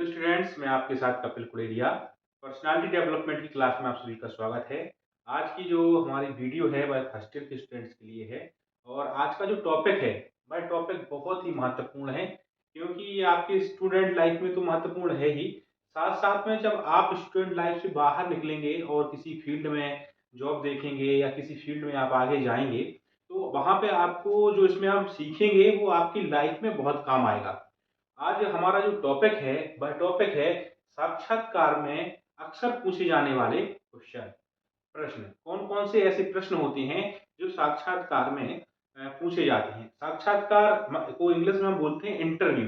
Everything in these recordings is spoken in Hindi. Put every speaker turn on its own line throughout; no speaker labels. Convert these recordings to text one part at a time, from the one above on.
स्टूडेंट्स, मैं आपके साथ कपिल कुड़ेरिया। पर्सनालिटी डेवलपमेंट की क्लास में आप सभी का स्वागत है। आज की जो हमारी वीडियो है वह फर्स्ट ईयर के स्टूडेंट्स के लिए है। और आज का जो टॉपिक है वह टॉपिक बहुत ही महत्वपूर्ण है, क्योंकि ये आपके स्टूडेंट लाइफ में तो महत्वपूर्ण है ही, साथ साथ में जब आप स्टूडेंट लाइफ से बाहर निकलेंगे और किसी फील्ड में जॉब देखेंगे या किसी फील्ड में आप आगे जाएंगे, तो वहाँ पे आपको जो इसमें आप सीखेंगे वो आपकी लाइफ में बहुत काम आएगा। आज हमारा जो टॉपिक है वह टॉपिक है साक्षात्कार में अक्सर पूछे जाने वाले क्वेश्चन, प्रश्न। कौन कौन से ऐसे प्रश्न होते हैं जो साक्षात्कार में पूछे जाते हैं। साक्षात्कार को इंग्लिश में हम बोलते हैं इंटरव्यू।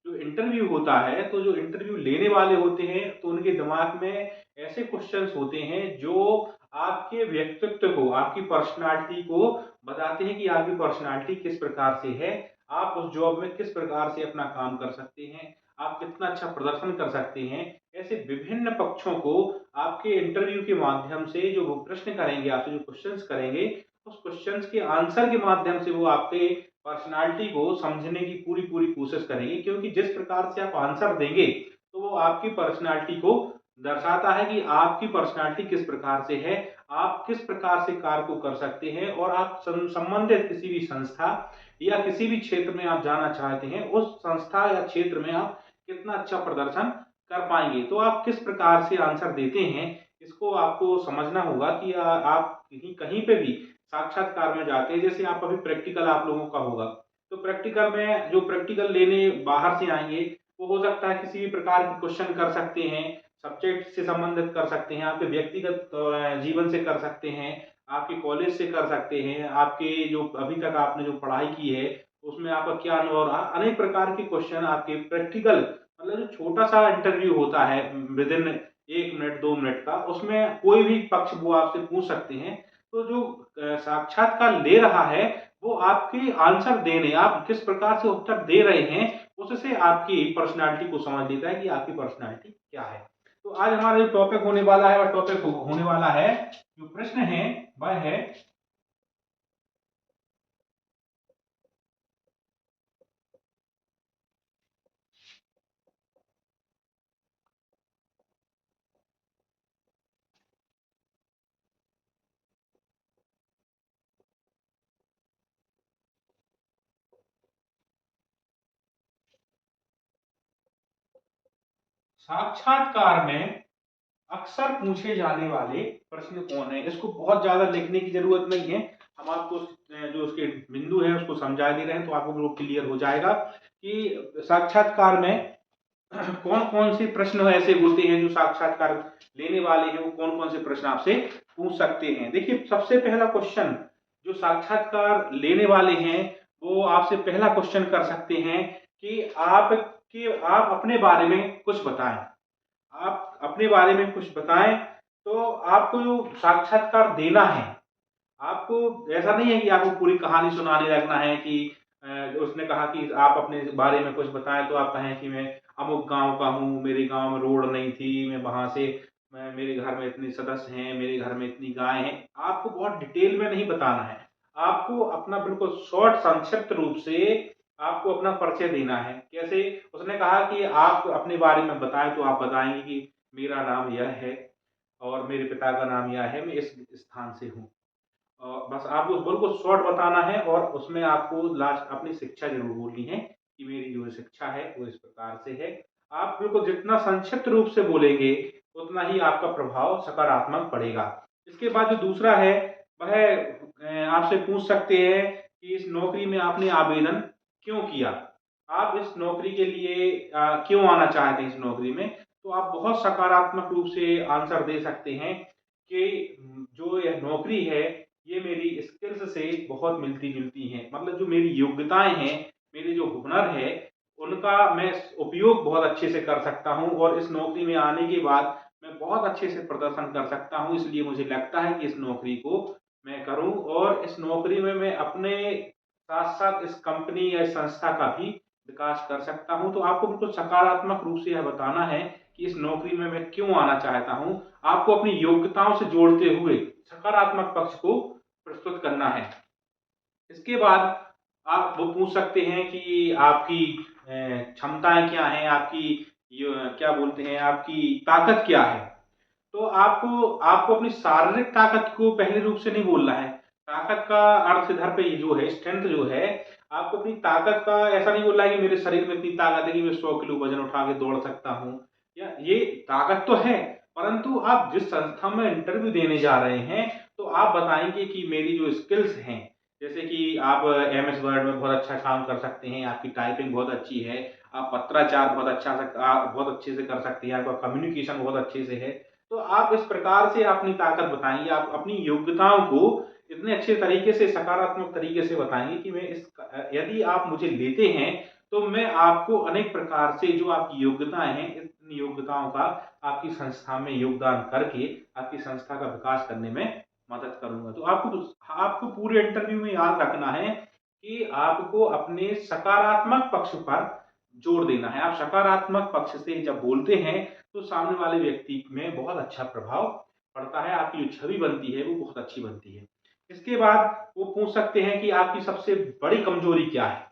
जो इंटरव्यू होता है, तो जो इंटरव्यू लेने वाले होते हैं तो उनके दिमाग में ऐसे क्वेश्चंस होते हैं जो आपके व्यक्तित्व को, आपकी पर्सनालिटी को बताते हैं कि आपकी पर्सनालिटी किस प्रकार से है, आप उस जॉब में किस प्रकार से अपना काम कर सकते हैं, आप कितना अच्छा प्रदर्शन कर सकते हैं। ऐसे विभिन्न पक्षों को आपके इंटरव्यू के माध्यम से जो वो प्रश्न करेंगे, आपसे जो क्वेश्चंस करेंगे, उस क्वेश्चंस के आंसर के माध्यम से वो आपके पर्सनालिटी को समझने की पूरी पूरी कोशिश करेंगे, क्योंकि जिस प्रकार से आप आंसर देंगे तो वो आपकी पर्सनालिटी को दर्शाता है कि आपकी पर्सनालिटी किस प्रकार से है, आप किस प्रकार से कार्य को कर सकते हैं, और आप संबंधित किसी भी संस्था या किसी भी क्षेत्र में आप जाना चाहते हैं, उस संस्था या क्षेत्र में आप कितना अच्छा प्रदर्शन कर पाएंगे। तो आप किस प्रकार से आंसर देते हैं, इसको आपको समझना होगा कि आप कहीं कहीं पे भी साक्षात्कार में जाते हैं। जैसे आप अभी प्रैक्टिकल आप लोगों का होगा, तो प्रैक्टिकल में जो प्रैक्टिकल लेने बाहर से आएंगे, वो हो सकता है किसी भी प्रकार के क्वेश्चन कर सकते हैं, सब्जेक्ट से संबंधित कर सकते हैं, आपके व्यक्तिगत जीवन से कर सकते हैं, आपके कॉलेज से कर सकते हैं, आपके जो अभी तक आपने जो पढ़ाई की है उसमें आपका क्या अनुभव रहा। अनेक प्रकार के क्वेश्चन आपके प्रैक्टिकल, मतलब जो छोटा सा इंटरव्यू होता है विद इन 1 मिनट 2 मिनट का, उसमें कोई भी पक्ष वो आपसे पूछ सकते हैं। तो जो साक्षात्कार ले रहा है वो आपके आंसर देने, आप किस प्रकार से उत्तर दे रहे हैं, उससे आपकी पर्सनालिटी को समझ लेता है कि आपकी पर्सनालिटी क्या है। तो आज हमारा जो टॉपिक होने वाला है, वह टॉपिक होने वाला है, जो प्रश्न है वह है साक्षात्कार में अक्सर पूछे जाने वाले प्रश्न कौन है। इसको बहुत ज्यादा लिखने की जरूरत नहीं है, हम आपको जो उसके बिंदु है उसको समझा दे रहे हैं, तो आपको बिल्कुल क्लियर हो जाएगा कि साक्षात्कार में कौन कौन से प्रश्न ऐसे होते हैं जो साक्षात्कार लेने वाले हैं वो कौन कौन से प्रश्न आपसे पूछ सकते हैं। देखिए, सबसे पहला क्वेश्चन जो साक्षात्कार लेने वाले हैं वो आपसे पहला क्वेश्चन कर सकते हैं कि आप अपने बारे में कुछ बताएं। आप अपने बारे में कुछ बताएं। तो आपको जो साक्षात्कार देना है, आपको ऐसा नहीं है कि आपको पूरी कहानी सुनाने लगना है कि उसने कहा कि आप अपने बारे में कुछ बताएं, तो आप कहें कि मैं अमुक गांव का हूँ, मेरे गांव में रोड नहीं थी, मैं वहां से, मेरे घर में इतने सदस्य हैं, मेरे घर में इतनी गाय हैं। आपको बहुत डिटेल में नहीं बताना है, आपको अपना बिल्कुल शॉर्ट संक्षिप्त रूप से आपको अपना परिचय देना है। कैसे? उसने कहा कि आप अपने बारे में बताएं, तो आप बताएंगे कि मेरा नाम यह है और मेरे पिता का नाम यह है, मैं इस स्थान से हूँ। बस आपको बिल्कुल शॉर्ट बताना है, और उसमें आपको लास्ट अपनी शिक्षा जरूर बोलनी है कि मेरी जो शिक्षा है वो इस प्रकार से है। आप बिल्कुल जितना संक्षिप्त रूप से बोलेंगे उतना ही आपका प्रभाव सकारात्मक पड़ेगा। इसके बाद जो दूसरा है वह आपसे पूछ सकते हैं कि इस नौकरी में आपने आवेदन क्यों किया, आप इस नौकरी के लिए क्यों आना चाहते हैं इस नौकरी में। तो आप बहुत सकारात्मक रूप से आंसर दे सकते हैं कि जो यह नौकरी है ये मेरी स्किल्स से बहुत मिलती जुलती हैं, मतलब जो मेरी योग्यताएं हैं, मेरे जो हुनर है, उनका मैं उपयोग बहुत अच्छे से कर सकता हूं, और इस नौकरी में आने के बाद मैं बहुत अच्छे से प्रदर्शन कर सकता हूं। इसलिए मुझे लगता है कि इस नौकरी को मैं करूं, और इस नौकरी में मैं अपने साथ साथ इस कंपनी या इस संस्था का भी विकास कर सकता हूं। तो आपको बिल्कुल सकारात्मक रूप से यह बताना है कि इस नौकरी में मैं क्यों आना चाहता हूं। आपको अपनी योग्यताओं से जोड़ते हुए सकारात्मक पक्ष को प्रस्तुत करना है। इसके बाद आप वो पूछ सकते हैं कि आपकी क्षमताएं क्या हैं, आपकी क्या बोलते हैं, आपकी ताकत क्या है। तो आपको आपको अपनी शारीरिक ताकत को पहले रूप से नहीं बोलना है। ताकत का अर्थ इधर पे जो है, स्ट्रेंथ जो है, आपको अपनी ताकत का ऐसा नहीं बोलना है कि मेरे शरीर में इतनी ताकत है कि मैं 100 किलो वजन उठा के दौड़ सकता हूँ। या ये ताकत तो है, परंतु आप जिस संस्था में इंटरव्यू देने जा रहे हैं, तो आप बताएंगे कि मेरी जो स्किल्स हैं, जैसे कि आप एमएस वर्ड में बहुत अच्छा काम कर सकते हैं, आपकी टाइपिंग बहुत अच्छी है, आप पत्राचार बहुत अच्छे से कर सकते हैं, आपका कम्युनिकेशन बहुत अच्छे से है। तो आप इस प्रकार से अपनी ताकत बताएंगे, आप अपनी योग्यताओं को इतने अच्छे तरीके से, सकारात्मक तरीके से बताएंगे कि मैं यदि आप मुझे लेते हैं तो मैं आपको अनेक प्रकार से जो आपकी योग्यताएं हैं, इन योग्यताओं का आपकी संस्था में योगदान करके आपकी संस्था का विकास करने में मदद करूंगा। तो आपको पूरे इंटरव्यू में याद रखना है कि आपको अपने सकारात्मक पक्ष पर जोर देना है। आप सकारात्मक पक्ष से जब बोलते हैं तो सामने वाले व्यक्ति में बहुत अच्छा प्रभाव पड़ता है, आपकी जो छवि बनती है वो बहुत अच्छी बनती है। इसके बाद वो पूछ सकते हैं कि आपकी सबसे बड़ी कमजोरी क्या है।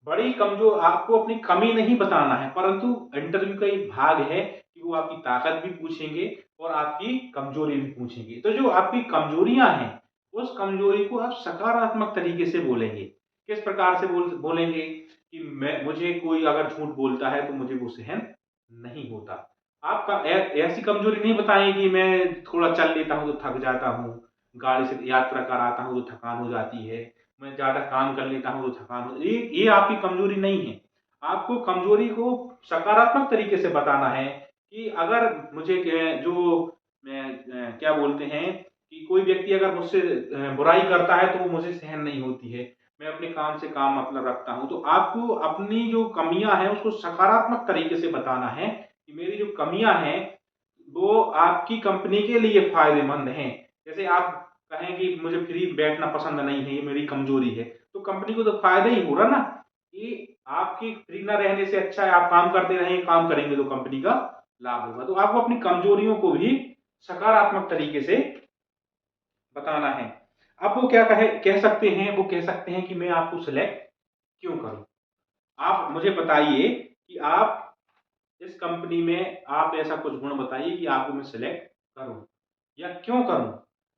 बड़ी कमजोर आपको अपनी कमी नहीं बताना है, परंतु इंटरव्यू का एक भाग है कि वो आपकी ताकत भी पूछेंगे और आपकी कमजोरी भी पूछेंगे। तो जो आपकी कमजोरियां हैं, उस कमजोरी को आप सकारात्मक तरीके से बोलेंगे। किस प्रकार से बोलेंगे कि मैं मुझे कोई अगर झूठ बोलता है तो मुझे वो सहन नहीं होता। आपका ऐसी कमजोरी नहीं बताएं कि मैं थोड़ा चल लेता हूं तो थक जाता हूं, गाड़ी से यात्रा कराता हूं तो थकान हो जाती है, मैं ज़्यादा काम कर लेता हूँ तो थकान हो, ये आपकी कमजोरी नहीं है। आपको कमजोरी को सकारात्मक तरीके से बताना है कि अगर मुझे जो क्या बोलते हैं कि कोई व्यक्ति अगर मुझसे बुराई करता है तो वो मुझे सहन नहीं होती है। मैं अपने काम से काम मतलब रखता हूँ। तो आपको अपनी जो कमियां हैं उसको सकारात्मक तरीके से बताना है कि मेरी जो कमियां हैं वो आपकी कंपनी के लिए फायदेमंद हैं। जैसे आप कहें कि मुझे फ्री बैठना पसंद नहीं है, ये मेरी कमजोरी है, तो कंपनी को तो फायदा ही हो रहा ना कि आपकी फ्री ना रहने से अच्छा है आप काम करते रहेंगे, काम करेंगे तो कंपनी का लाभ होगा। तो आपको अपनी कमजोरियों को भी सकारात्मक तरीके से बताना है। अब वो क्या कह सकते हैं, वो कह सकते हैं कि मैं आपको सिलेक्ट क्यों करूं। आप मुझे बताइए कि आप इस कंपनी में आप ऐसा कुछ गुण बताइए कि आपको मैं सिलेक्ट करूं या क्यों करूं।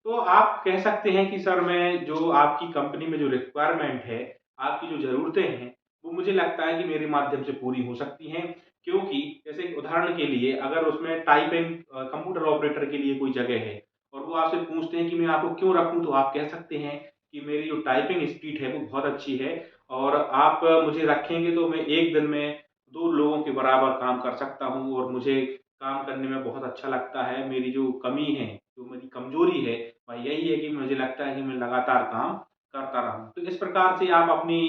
तो आप कह सकते हैं कि सर मैं जो आपकी कंपनी में जो रिक्वायरमेंट है, आपकी जो ज़रूरतें हैं, वो मुझे लगता है कि मेरे माध्यम से पूरी हो सकती हैं। क्योंकि जैसे उदाहरण के लिए अगर उसमें टाइपिंग कंप्यूटर ऑपरेटर के लिए कोई जगह है और वो आपसे पूछते हैं कि मैं आपको क्यों रखूँ, तो आप कह सकते हैं कि मेरी जो टाइपिंग स्पीड है वो बहुत अच्छी है और आप मुझे रखेंगे तो मैं 1 दिन में 2 लोगों के बराबर काम कर सकता हूँ और मुझे काम करने में बहुत अच्छा लगता है। मेरी जो कमी है, जो मेरी कमज़ोरी है, वह यही है कि मुझे लगता है कि मैं लगातार काम करता रहूँ। तो इस प्रकार से आप अपनी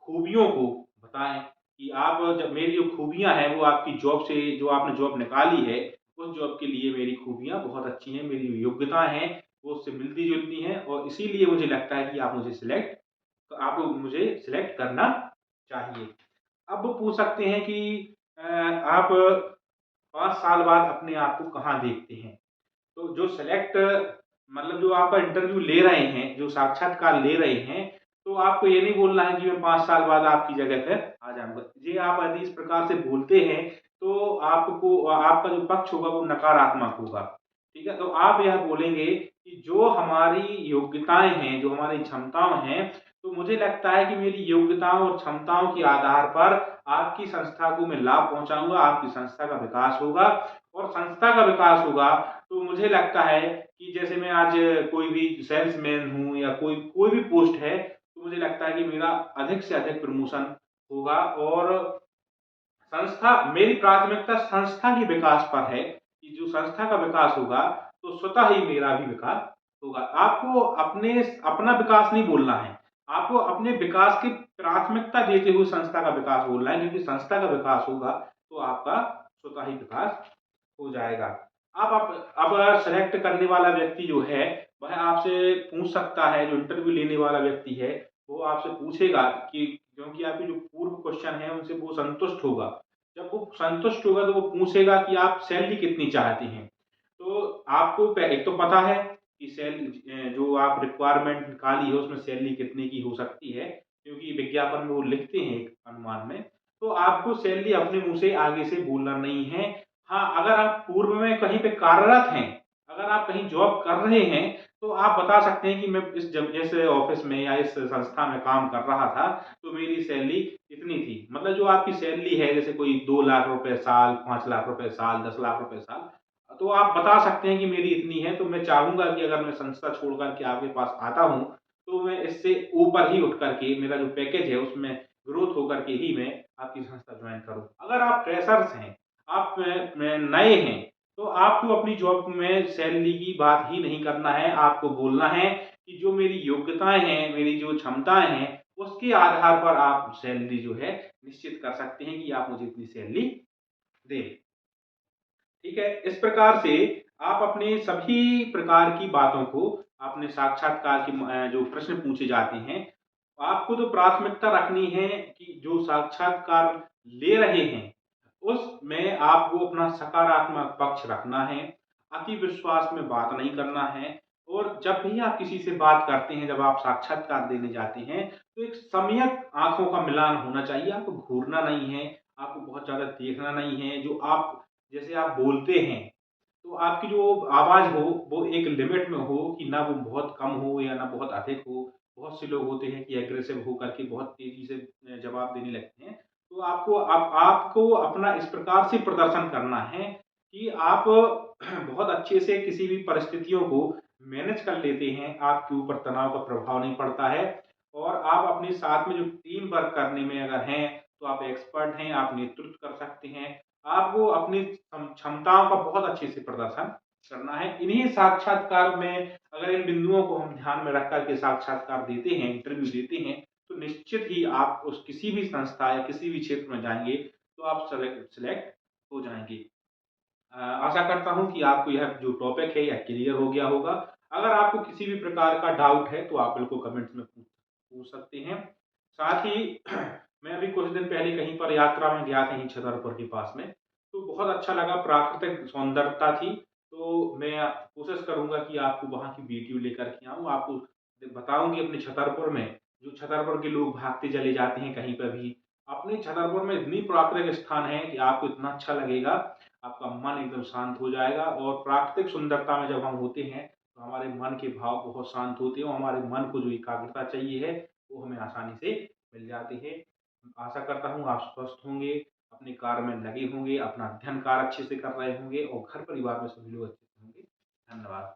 खूबियों को बताएँ कि आप जब मेरी जो खूबियाँ हैं, वो आपकी जॉब से जो आपने जॉब निकाली है, उस जॉब के लिए मेरी खूबियाँ बहुत अच्छी हैं, मेरी जो योग्यताएँ हैं, वो उससे मिलती-जुलती हैं और इसीलिए मुझे लगता है कि आपको मुझे सिलेक्ट करना चाहिए। अब वो पूछ सकते हैं कि आप 5 साल बाद अपने आप को कहाँ देखते हैं? तो जो सिलेक्ट मतलब जो आपका इंटरव्यू ले रहे हैं, जो साक्षात्कार ले रहे हैं, तो आपको ये नहीं बोलना है कि मैं 5 साल बाद आपकी जगह पे आ जाऊँगा। ये आप यदि इस प्रकार से बोलते हैं, तो आपको आपका जो पक्ष होगा वो नकारात्मक होगा। ठीक है? तो आप यह बोलेंगे कि जो हमारी योग्यताएँ हैं, जो हमारी क्षमताएँ हैं, तो मुझे लगता है कि मेरी योग्यताओं और क्षमताओं के आधार पर आपकी संस्था को मैं लाभ पहुँचाऊँगा, आपकी संस्था का विकास होगा और संस्था का विकास होगा तो मुझे लगता है कि जैसे मैं आज कोई भी सेल्समैन हूँ या कोई कोई भी पोस्ट है, तो मुझे लगता है कि मेरा अधिक से अधिक प्रमोशन होगा और संस्था मेरी प्राथमिकता संस्था के विकास पर है कि जो संस्था का विकास होगा, तो स्वतः ही मेरा भी विकास होगा। आपको अपना विकास नहीं बोलना है, आपको अपने विकास की प्राथमिकता देते हुए संस्था का विकास बोलना है क्योंकि संस्था का विकास होगा, तो आपका स्वतः ही विकास हो जाएगा। अब सेलेक्ट करने वाला व्यक्ति जो है, वह आपसे पूछ सकता है, जो इंटरव्यू लेने वाला व्यक्ति है, वो आपसे पूछेगा कि क्योंकि आपके जो पूर्व क्वेश्चन हैं, उनसे वो संतुष्ट होगा। जब वो संतुष्ट होगा, तो वो पूछेगा कि आप सैलरी कितनी चाहते हैं? तो आपको एक तो पता है कि जो आप रिक्वायरमेंट निकाली है, उसमें सैलरी कितने की हो सकती है, क्योंकि विज्ञापन में वो लिखते हैं एक अनुमान में। तो आपको सैलरी अपने मुँह से आगे से बोलना नहीं है। हाँ, अगर आप पूर्व में कहीं पे कार्यरत हैं, अगर आप कहीं जॉब कर रहे हैं, तो आप बता सकते हैं कि मैं इस ऑफ़िस में या इस संस्था में काम कर रहा था, तो मेरी सैलरी इतनी थी। मतलब जो आपकी सैलरी है, जैसे कोई 2 लाख रुपए साल, 5 लाख रुपए साल, 10 लाख रुपए साल, तो आप बता सकते हैं कि मेरी इतनी है, तो मैं चाहूँगा कि अगर मैं संस्था छोड़ कर के आपके पास आता हूँ, तो मैं इससे ऊपर ही उठ कर के मेरा जो पैकेज है, उसमें ग्रोथ होकर के ही मैं आपकी संस्था जॉइन करूँ। अगर आप फ्रेशर्स हैं, आप नए हैं, तो आपको अपनी जॉब में सैलरी की बात ही नहीं करना है। आपको बोलना है कि जो मेरी योग्यताएँ हैं, मेरी जो क्षमताएँ हैं, उसके आधार पर आप सैलरी जो है निश्चित कर सकते हैं कि आप मुझे इतनी सैलरी दें। ठीक है? इस प्रकार से आप अपने सभी प्रकार की बातों को अपने साक्षात्कार की जो प्रश्न पूछे जाते हैं, आपको तो प्राथमिकता रखनी है कि जो साक्षात्कार ले रहे हैं, उसमें आपको अपना सकारात्मक पक्ष रखना है, अति विश्वास में बात नहीं करना है और जब भी आप किसी से बात करते हैं, जब आप साक्षात्कार देने जाते हैं, तो एक सम्यक आँखों का मिलान होना चाहिए, आपको घूरना नहीं है, आपको बहुत ज़्यादा देखना नहीं है, जो आप जैसे आप बोलते हैं, तो आपकी जो आवाज़ हो, वो एक लिमिट में हो कि ना वो बहुत कम हो या ना बहुत अधिक हो। बहुत से लोग होते हैं कि एग्रेसिव होकर के बहुत तेज़ी से जवाब देने लगते हैं। तो आपको अपना इस प्रकार से प्रदर्शन करना है कि आप बहुत अच्छे से किसी भी परिस्थितियों को मैनेज कर लेते हैं, आपके ऊपर तनाव का प्रभाव नहीं पड़ता है और आप अपने साथ में जो टीम वर्क करने में अगर हैं, तो आप एक्सपर्ट हैं, आप नेतृत्व कर सकते हैं। आपको अपनी क्षमताओं का बहुत अच्छे से प्रदर्शन करना है। इन्हीं साक्षात्कार में अगर इन बिंदुओं को हम ध्यान में रख कर के साक्षात्कार देते हैं, इंटरव्यू देते हैं, तो निश्चित ही आप उस किसी भी संस्था या किसी भी क्षेत्र में जाएँगे, तो आप सेलेक्ट हो जाएँगे। आशा करता हूँ कि आपको यह जो टॉपिक है, यह क्लियर हो गया होगा। अगर आपको किसी भी प्रकार का डाउट है, तो आप बिल्कुल कमेंट्स में पूछ सकते हैं। साथ ही मैं अभी कुछ दिन पहले कहीं पर यात्रा में गया था यहीं छतरपुर के पास में, तो बहुत अच्छा लगा, प्राकृतिक सौंदर्यता थी। तो मैं कोशिश करूँगा कि आपको वहाँ की वीडियो लेकर के आऊँ, आपको बताऊँ कि अपने छतरपुर में, जो छतरपुर के लोग भागते चले जाते हैं कहीं पे भी, अपने छतरपुर में इतनी प्राकृतिक स्थान है कि आपको इतना अच्छा लगेगा, आपका मन एकदम शांत हो जाएगा और प्राकृतिक सुंदरता में जब हम होते हैं, तो हमारे मन के भाव बहुत शांत होते हैं और हमारे मन को जो एकाग्रता चाहिए है, वो हमें आसानी से मिल जाती है। आशा करता हूँ आप स्वस्थ होंगे, अपने कार्य में लगे होंगे, अपना अध्ययन कार्य अच्छे से कर रहे होंगे और घर परिवार में सभी लोग अच्छे से होंगे। धन्यवाद।